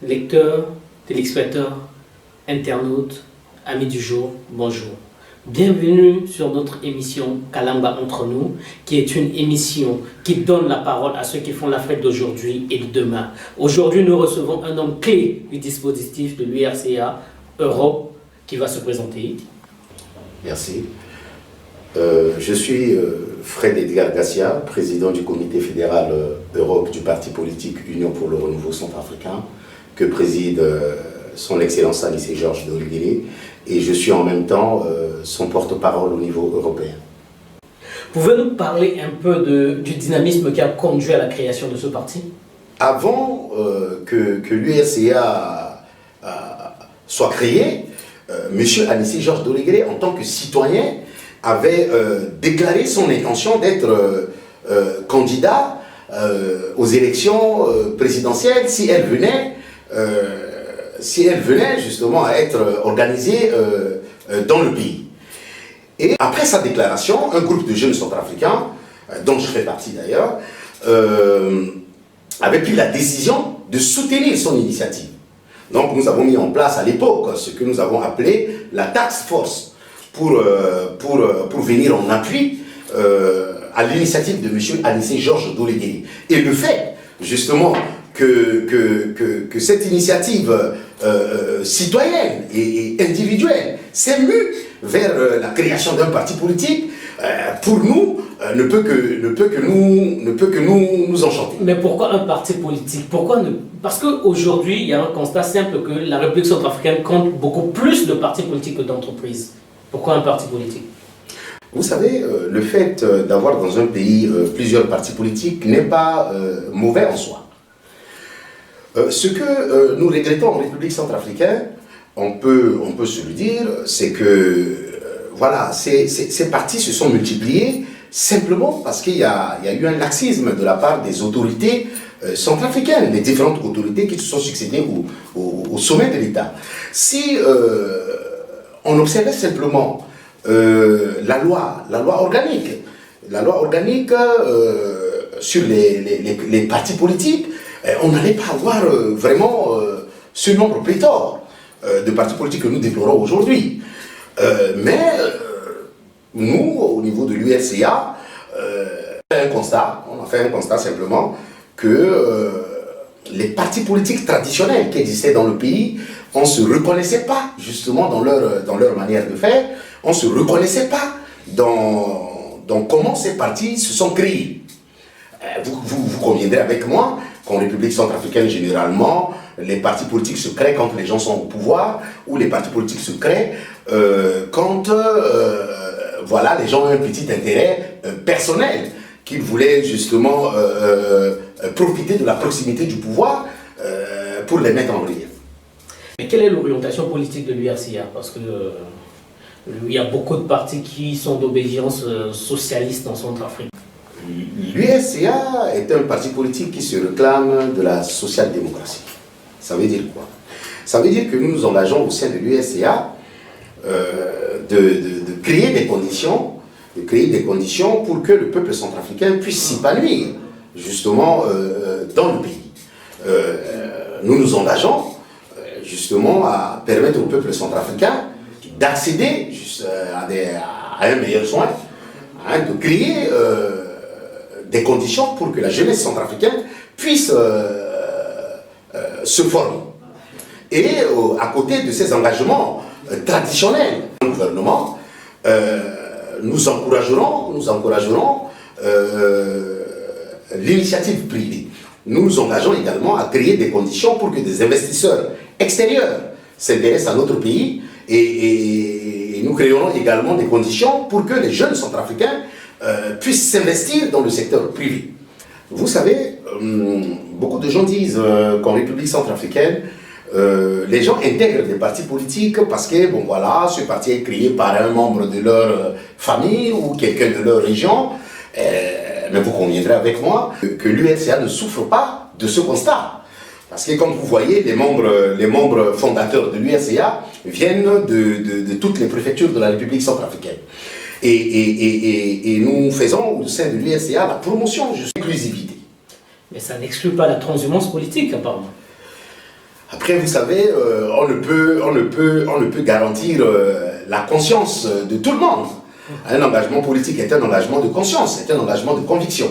Lecteurs, téléspectateurs, internautes, amis du jour, bonjour. Bienvenue sur notre émission Kalamba entre nous, qui est une émission qui donne la parole à ceux qui font l'Afrique d'aujourd'hui et de demain. Aujourd'hui, nous recevons un homme clé du dispositif de l'URCA Europe qui va se présenter. Merci. Je suis Fred Edgar Gassia, président du comité fédéral Europe du parti politique Union pour le renouveau centrafricain, que préside son Excellence Anissé Georges Doligere, et je suis en même temps son porte-parole au niveau européen. Pouvez-vous nous parler un peu du dynamisme qui a conduit à la création de ce parti? Avant que l'URCA soit créé, M. Anissé Georges Doligere, en tant que citoyen, avait déclaré son intention d'être candidat aux élections présidentielles si elles venaient justement à être organisées dans le pays. Et après sa déclaration, un groupe de jeunes centrafricains, dont je fais partie d'ailleurs, avait pris la décision de soutenir son initiative. Donc nous avons mis en place à l'époque ce que nous avons appelé la task force pour venir en appui à l'initiative de M. Anissé Georges Doligere. Et le fait justement que cette initiative citoyenne et individuelle s'est mue vers la création d'un parti politique, pour nous, ne peut que nous enchanter. Mais pourquoi un parti politique? Parce qu'aujourd'hui, il y a un constat simple que la République centrafricaine compte beaucoup plus de partis politiques que d'entreprises. Pourquoi un parti politique? Vous savez, le fait d'avoir dans un pays plusieurs partis politiques n'est pas mauvais en soi. Ce que nous regrettons en République centrafricaine, on peut se le dire, c'est que voilà, ces partis se sont multipliés simplement parce qu'il y a eu un laxisme de la part des autorités centrafricaines, les différentes autorités qui se sont succédées au sommet de l'État. Si on observait simplement la loi organique sur les partis politiques, on n'allait pas avoir vraiment ce nombre pléthore de partis politiques que nous déplorons aujourd'hui. Mais nous, au niveau de l'URCA, on a fait un constat simplement que les partis politiques traditionnels qui existaient dans le pays, on ne se reconnaissait pas justement dans leur manière de faire, on ne se reconnaissait pas dans comment ces partis se sont créés. Vous conviendrez avec moi qu'en République centrafricaine, généralement, les partis politiques se créent quand les gens sont au pouvoir, ou les partis politiques se créent quand voilà, les gens ont un petit intérêt personnel, qu'ils voulaient justement profiter de la proximité du pouvoir pour les mettre en relief. Mais quelle est l'orientation politique de l'URCA? Parce que il y a beaucoup de partis qui sont d'obédience socialiste en Centrafrique. L'URCA est un parti politique qui se réclame de la social-démocratie. Ça veut dire quoi? Ça veut dire que nous nous engageons au sein de l'URCA de créer des conditions pour que le peuple centrafricain puisse s'épanouir justement dans le pays. Nous nous engageons justement à permettre au peuple centrafricain d'accéder à un meilleur soin, de créer des conditions pour que la jeunesse centrafricaine puisse se former. Et à côté de ces engagements traditionnels du gouvernement, nous encouragerons l'initiative privée. Nous nous engageons également à créer des conditions pour que des investisseurs extérieurs s'intéressent à notre pays et nous créerons également des conditions pour que les jeunes centrafricains puissent s'investir dans le secteur privé. Vous savez, beaucoup de gens disent qu'en République centrafricaine, les gens intègrent des partis politiques parce que, bon voilà, ce parti est créé par un membre de leur famille ou quelqu'un de leur région. Mais vous conviendrez avec moi que l'URCA ne souffre pas de ce constat. Parce que comme vous voyez, les membres fondateurs de l'URCA viennent de toutes les préfectures de la République centrafricaine. Et nous faisons au sein de l'URCA la promotion de l'inclusivité. Mais ça n'exclut pas la transhumance politique, apparemment. Après, vous savez, on ne peut garantir la conscience de tout le monde. Un engagement politique est un engagement de conscience, est un engagement de conviction.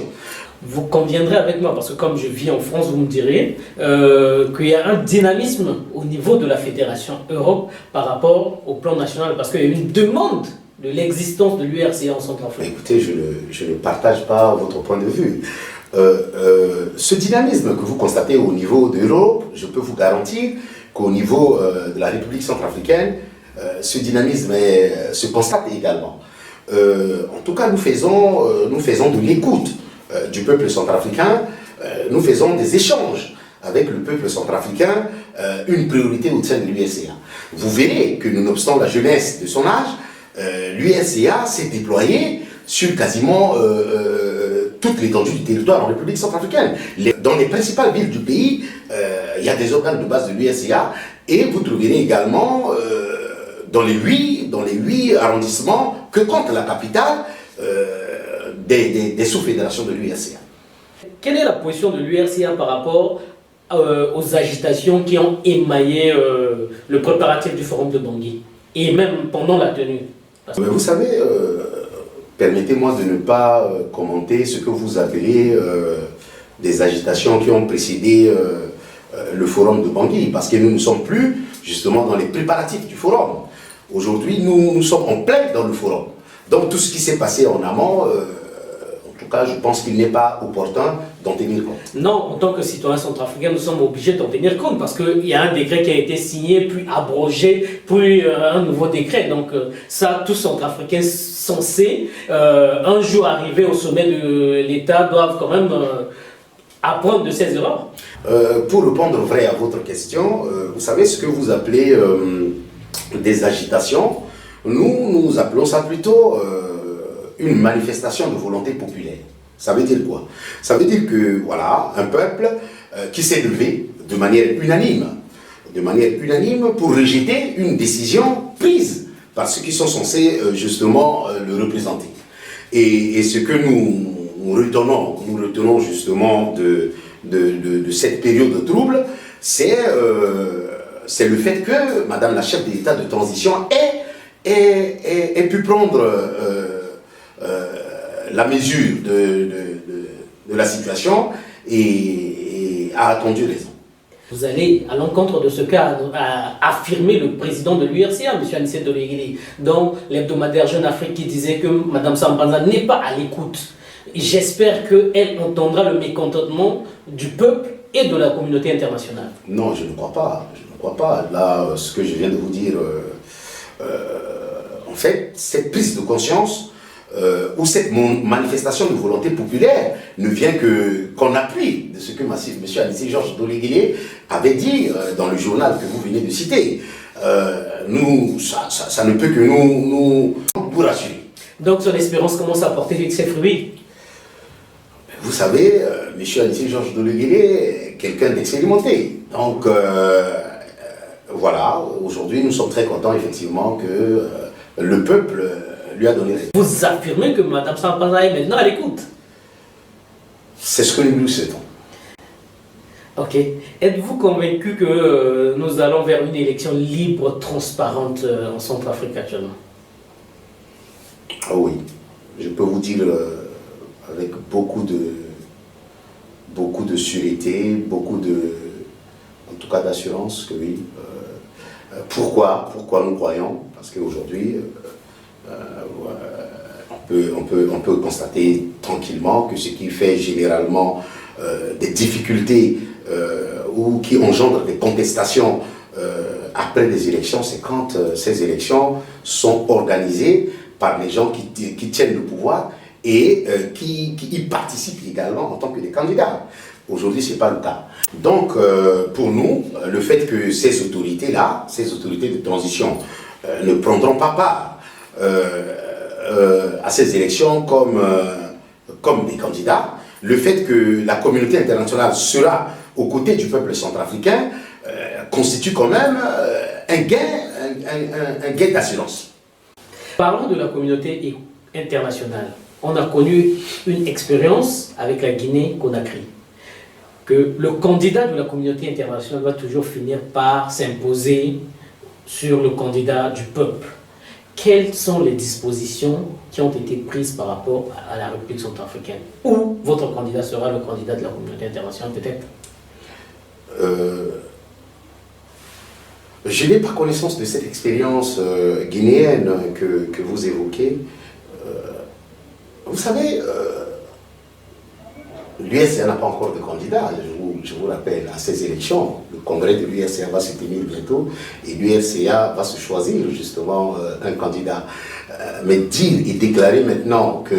Vous conviendrez avec moi, parce que comme je vis en France, vous me direz qu'il y a un dynamisme au niveau de la Fédération Europe par rapport au plan national, parce qu'il y a une demande de l'existence de l'URCA en Centrafrique. Écoutez, je ne partage pas votre point de vue. Ce dynamisme que vous constatez au niveau de l'Europe, je peux vous garantir qu'au niveau de la République centrafricaine, ce dynamisme se constate également. En tout cas, nous faisons de l'écoute du peuple centrafricain, nous faisons des échanges avec le peuple centrafricain, une priorité au sein de l'URCA. Vous verrez que nonobstant la jeunesse de son âge, l'URCA s'est déployé sur quasiment toute l'étendue du territoire en République centrafricaine. Dans les principales villes du pays, il y a des organes de base de l'URCA et vous trouverez également dans les huit arrondissements que compte la capitale des sous-fédérations de l'URCA. Quelle est la position de l'URCA par rapport aux agitations qui ont émaillé le préparatif du forum de Bangui et même pendant la tenue? Mais vous savez, permettez-moi de ne pas commenter ce que vous appelez des agitations qui ont précédé le forum de Bangui, parce que nous ne sommes plus justement dans les préparatifs du forum. Aujourd'hui, nous sommes en plein dans le forum. Donc tout ce qui s'est passé en amont, en tout cas, je pense qu'il n'est pas opportun d'en tenir compte. Non, en tant que citoyens centrafricains, nous sommes obligés d'en tenir compte parce qu'il y a un décret qui a été signé, puis abrogé, puis un nouveau décret. Donc ça, tous centrafricains censés, un jour arrivés au sommet de l'État, doivent quand même apprendre de ces erreurs. Pour répondre vrai à votre question, vous savez ce que vous appelez des agitations, nous appelons ça plutôt une manifestation de volonté populaire. Ça veut dire quoi? Ça veut dire que, voilà, un peuple qui s'est levé de manière unanime pour rejeter une décision prise par ceux qui sont censés justement le représenter. Et ce que nous retenons justement de cette période de trouble, c'est le fait que Madame la chef de l'État de transition ait pu prendre la mesure de la situation et a attendu raison. Vous allez à l'encontre de ce qu'a affirmé le président de l'URCA, M. Anissé Doléguélé, dans l'hebdomadaire Jeune Afrique, qui disait que Mme Sampanza n'est pas à l'écoute. J'espère qu'elle entendra le mécontentement du peuple et de la communauté internationale. Non, je ne crois pas. Je ne crois pas. Là, ce que je viens de vous dire, en fait, cette prise de conscience ou cette manifestation de volonté populaire ne vient qu'en appui de ce que M. Anissé Georges Doléguélé avait dit dans le journal que vous venez de citer. Ça ne peut que nous rassurer. Donc son espérance commence à porter ses fruits. Vous savez, M. Anissé Georges Doléguélé est quelqu'un d'expérimenté. Donc, voilà, aujourd'hui, nous sommes très contents, effectivement, que le peuple lui a donné raison. Vous affirmez que Mme Sampanza est maintenant à l'écoute? C'est ce que nous nous souhaitons. Ok. Êtes-vous convaincu que nous allons vers une élection libre, transparente en Centrafrique actuellement? Ah oui, je peux vous dire avec beaucoup de sûreté, en tout cas d'assurance que oui. Pourquoi nous croyons? Parce qu'aujourd'hui, on peut constater tranquillement que ce qui fait généralement des difficultés ou qui engendre des contestations après les élections, c'est quand ces élections sont organisées par les gens qui tiennent le pouvoir et qui y participent également en tant que des candidats. Aujourd'hui, ce n'est pas le cas. Donc, pour nous, le fait que ces autorités-là, ces autorités de transition, ne prendront pas part à ces élections comme des candidats, le fait que la communauté internationale sera aux côtés du peuple centrafricain constitue quand même un gain d'assurance. Parlons de la communauté internationale. On a connu une expérience avec la Guinée-Conakry. que le candidat de la communauté internationale va toujours finir par s'imposer sur le candidat du peuple. Quelles sont les dispositions qui ont été prises par rapport à la République centrafricaine? Ou votre candidat sera le candidat de la communauté internationale peut-être? Je n'ai pas connaissance de cette expérience guinéenne que vous évoquez. Vous savez, l'USCA n'a pas encore de candidat, je vous rappelle, à ces élections. Le congrès de l'USCA va se tenir bientôt et l'USCA va se choisir justement un candidat. Mais dire et déclarer maintenant que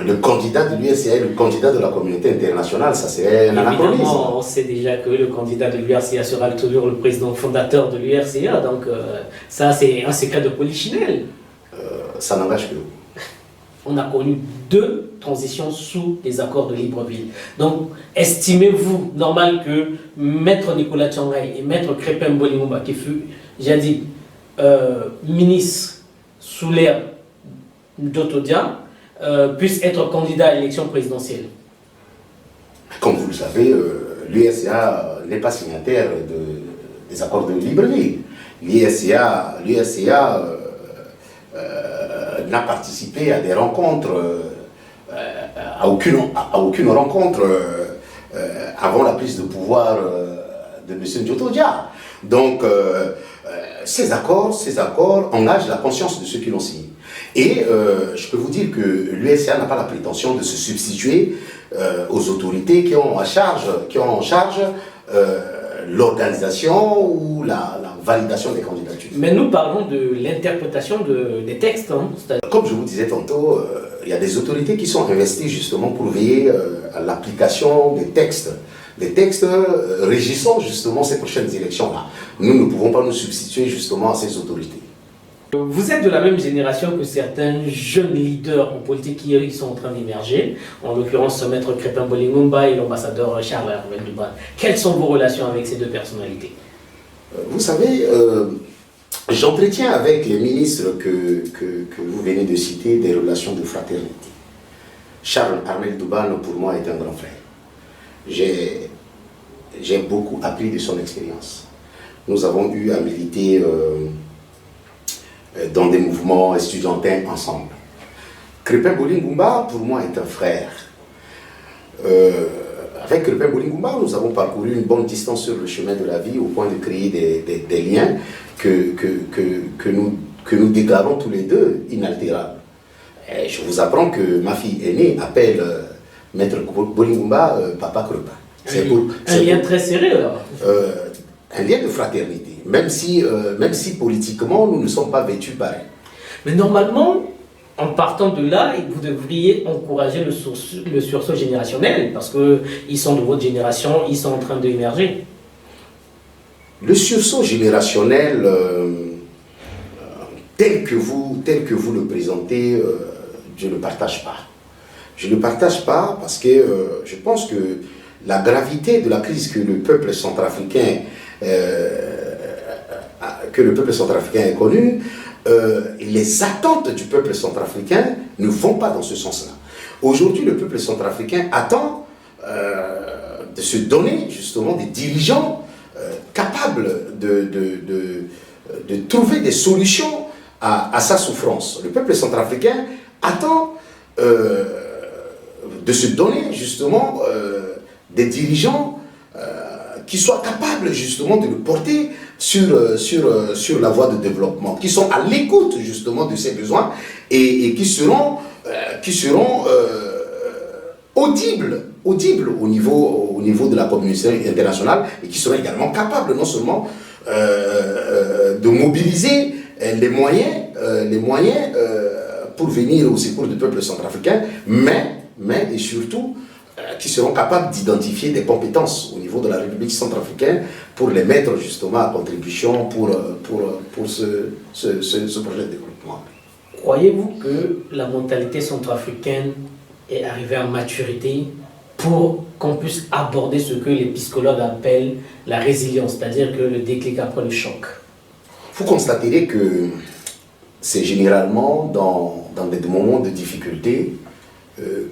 le candidat de l'USCA est le candidat de la communauté internationale, ça serait un anachronisme. Évidemment, on sait déjà que le candidat de l'URCA sera toujours le président fondateur de l'URCA, donc ça c'est un secret de polichinelle. Ça n'engage que vous. On a connu 2 transitions sous les accords de Libreville. Donc, estimez-vous normal que Maître Nicolas Tchangay et Maître Crépin Mbolingomba, qui fut, j'ai dit, ministre sous l'ère d'Otodia, puissent être candidats à l'élection présidentielle? Comme vous le savez, l'USCA n'est pas signataire des accords de Libreville. L'USCA n'a participé à des rencontres, à aucune rencontre avant la prise de pouvoir de M. Ndjoto-Dia. Donc, ces accords engagent la conscience de ceux qui l'ont signé. Et je peux vous dire que l'USCA n'a pas la prétention de se substituer aux autorités qui ont en charge l'organisation ou la validation des candidatures. Mais nous parlons de l'interprétation des textes. Hein, comme je vous disais tantôt, il y a des autorités qui sont investies justement pour veiller à l'application des textes régissant justement ces prochaines élections-là. Nous ne pouvons pas nous substituer justement à ces autorités. Vous êtes de la même génération que certains jeunes leaders en politique qui sont en train d'émerger, en l'occurrence Maître Crépin Mbolingomba et l'ambassadeur Charles Hervé Duban. Quelles sont vos relations avec ces 2 personnalités? Vous savez, j'entretiens avec les ministres que vous venez de citer des relations de fraternité. Charles Armel Douban, pour moi, est un grand frère. J'ai beaucoup appris de son expérience. Nous avons eu à militer dans des mouvements estudiantins ensemble. Crépin Mbolingomba, pour moi, est un frère. Avec Crépin Mbolingomba, nous avons parcouru une bonne distance sur le chemin de la vie au point de créer des liens que nous déclarons tous les 2 inaltérables. Et je vous apprends que ma fille aînée appelle Maître Mbolingomba Papa Crépin. C'est un lien très serré alors. Un lien de fraternité, même si politiquement nous ne sommes pas vêtus pareil. Mais normalement, en partant de là, vous devriez encourager le sursaut générationnel, parce qu'ils sont de votre génération, ils sont en train d'émerger. Le sursaut générationnel, tel que vous le présentez, je ne le partage pas. Je ne le partage pas parce que je pense que la gravité de la crise que le peuple centrafricain a connue, les attentes du peuple centrafricain ne vont pas dans ce sens-là. Aujourd'hui, le peuple centrafricain attend de se donner justement des dirigeants capables de trouver des solutions à sa souffrance. Le peuple centrafricain attend de se donner justement des dirigeants qui soient capables justement de le porter sur la voie de développement, qui sont à l'écoute justement de ses besoins et qui seront audibles au niveau de la communauté internationale et qui seront également capables non seulement de mobiliser les moyens pour venir au secours du peuple centrafricain, mais et surtout qui seront capables d'identifier des compétences au niveau de la République centrafricaine pour les mettre justement à contribution pour ce projet de développement. Croyez-vous que la mentalité centrafricaine est arrivée à maturité pour qu'on puisse aborder ce que les psychologues appellent la résilience, c'est-à-dire que le déclic après le choc? Vous constaterez que c'est généralement dans des moments de difficulté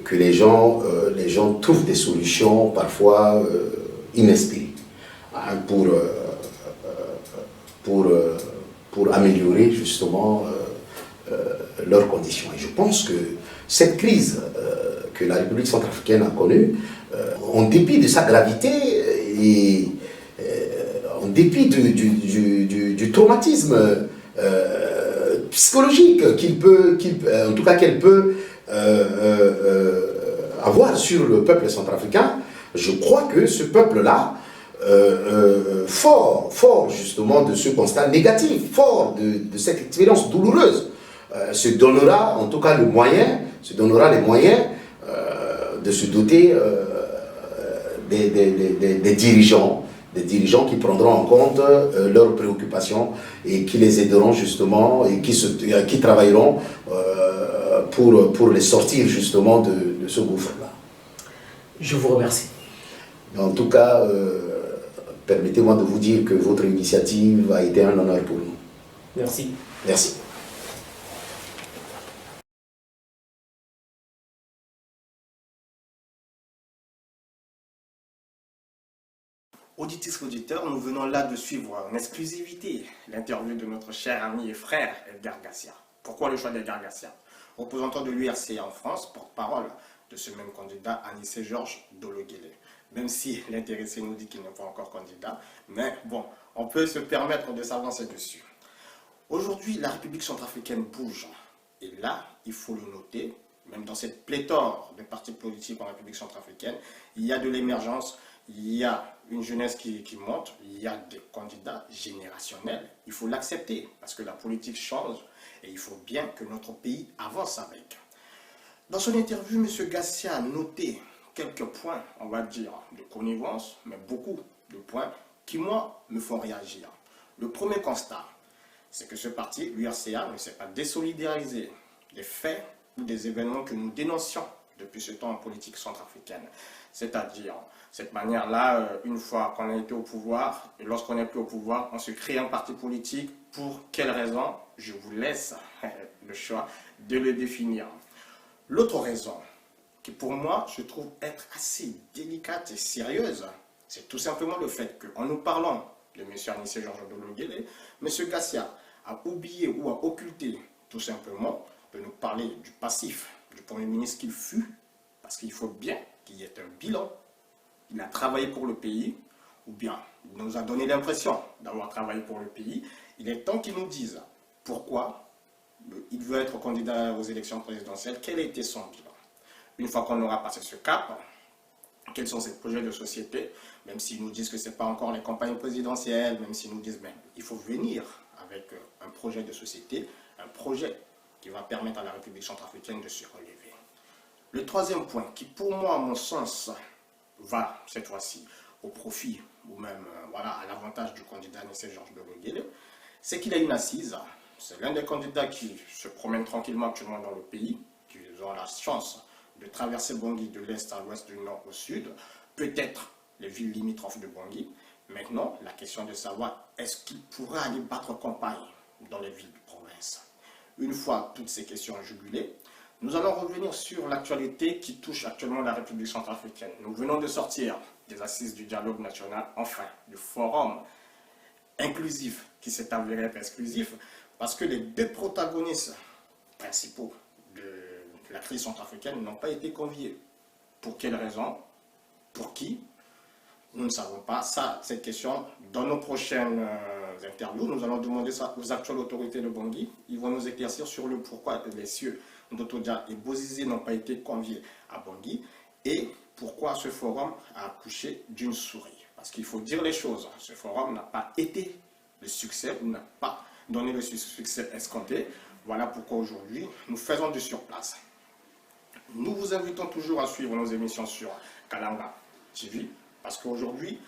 que les gens trouvent des solutions parfois inespérées hein, pour améliorer justement leurs conditions. Et je pense que cette crise que la République centrafricaine a connue, en dépit de sa gravité et en dépit du traumatisme psychologique qu'elle peut avoir sur le peuple centrafricain, je crois que ce peuple-là, fort justement de ce constat négatif, fort de cette expérience douloureuse, se donnera en tout cas les moyens de se doter des dirigeants qui prendront en compte leurs préoccupations et qui les aideront justement et qui travailleront pour les sortir justement de ce gouffre-là. Je vous remercie. En tout cas, permettez-moi de vous dire que votre initiative a été un honneur pour nous. Merci. Merci. Auditrices, auditeurs, nous venons là de suivre en exclusivité l'interview de notre cher ami et frère Edgar Garcia. Pourquoi le choix d'Edgar Garcia? Représentant de l'URCA en France, porte-parole de ce même candidat, Anissé Georges Dologuélé. Même si l'intéressé nous dit qu'il n'est pas encore candidat, mais bon, on peut se permettre de s'avancer dessus. Aujourd'hui, la République centrafricaine bouge. Et là, il faut le noter, même dans cette pléthore de partis politiques en République centrafricaine, il y a de l'émergence, il y a une jeunesse qui monte, il y a des candidats générationnels. Il faut l'accepter parce que la politique change et il faut bien que notre pays avance avec. Dans son interview, M. Garcia a noté quelques points, on va dire, de connivence, mais beaucoup de points qui, moi, me font réagir. Le premier constat, c'est que ce parti, l'URCA, ne s'est pas désolidariser des faits ou des événements que nous dénoncions depuis ce temps en politique centrafricaine. C'est-à-dire, cette manière-là, une fois qu'on a été au pouvoir, et lorsqu'on n'est plus au pouvoir, on se crée un parti politique. Pour quelles raisons? Je vous laisse le choix de le définir. L'autre raison, qui pour moi, je trouve être assez délicate et sérieuse, c'est tout simplement le fait qu'en nous parlant de M. Anissé Georges Dologuélé, M. Garcia a oublié ou a occulté tout simplement de nous parler du passif du Premier ministre qu'il fut, parce qu'il faut bien qu'il y ait un bilan. Il a travaillé pour le pays, ou bien il nous a donné l'impression d'avoir travaillé pour le pays. Il est temps qu'il nous dise pourquoi il veut être candidat aux élections présidentielles, quel a été son bilan. Une fois qu'on aura passé ce cap, quels sont ses projets de société, même s'ils nous disent que ce n'est pas encore les campagnes présidentielles, même s'ils nous disent il faut venir avec un projet de société, un projet qui va permettre à la République centrafricaine de se relever. Le troisième point, qui pour moi, à mon sens, va cette fois-ci au profit ou même à l'avantage du candidat Anissé Georges Dologuélé, c'est qu'il a une assise. C'est l'un des candidats qui se promène tranquillement actuellement dans le pays, qui ont la chance de traverser Bangui de l'est à l'ouest, du nord au sud, peut-être les villes limitrophes de Bangui. Maintenant, la question de savoir est-ce qu'il pourra aller battre campagne dans les villes de province. Une fois toutes ces questions jugulées, nous allons revenir sur l'actualité qui touche actuellement la République centrafricaine. Nous venons de sortir des assises du dialogue national, enfin, du forum inclusif qui s'est avéré être exclusif, parce que les deux protagonistes principaux de la crise centrafricaine n'ont pas été conviés. Pour quelles raisons? Pour qui? Nous ne savons pas. Ça, cette question, dans nos prochaines interviews, nous allons demander ça aux actuelles autorités de Bangui. Ils vont nous éclaircir sur le pourquoi les cieux Ndotodia et Bozizé n'ont pas été conviés à Bangui et pourquoi ce forum a accouché d'une souris. Parce qu'il faut dire les choses, ce forum n'a pas été le succès ou n'a pas donné le succès escompté. Voilà pourquoi aujourd'hui, nous faisons du surplace. Nous vous invitons toujours à suivre nos émissions sur Kalanga TV parce qu'aujourd'hui,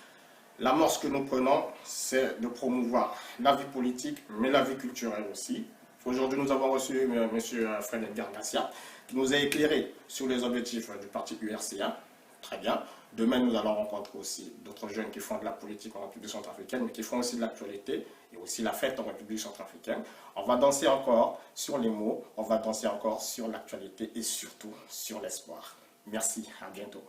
l'amorce que nous prenons, c'est de promouvoir la vie politique, mais la vie culturelle aussi. Aujourd'hui, nous avons reçu M. Fred Edgar Garcia, qui nous a éclairé sur les objectifs du parti URCA, Très bien. Demain, nous allons rencontrer aussi d'autres jeunes qui font de la politique en République centrafricaine, mais qui font aussi de l'actualité et aussi la fête en République centrafricaine. On va danser encore sur les mots, on va danser encore sur l'actualité et surtout sur l'espoir. Merci, à bientôt.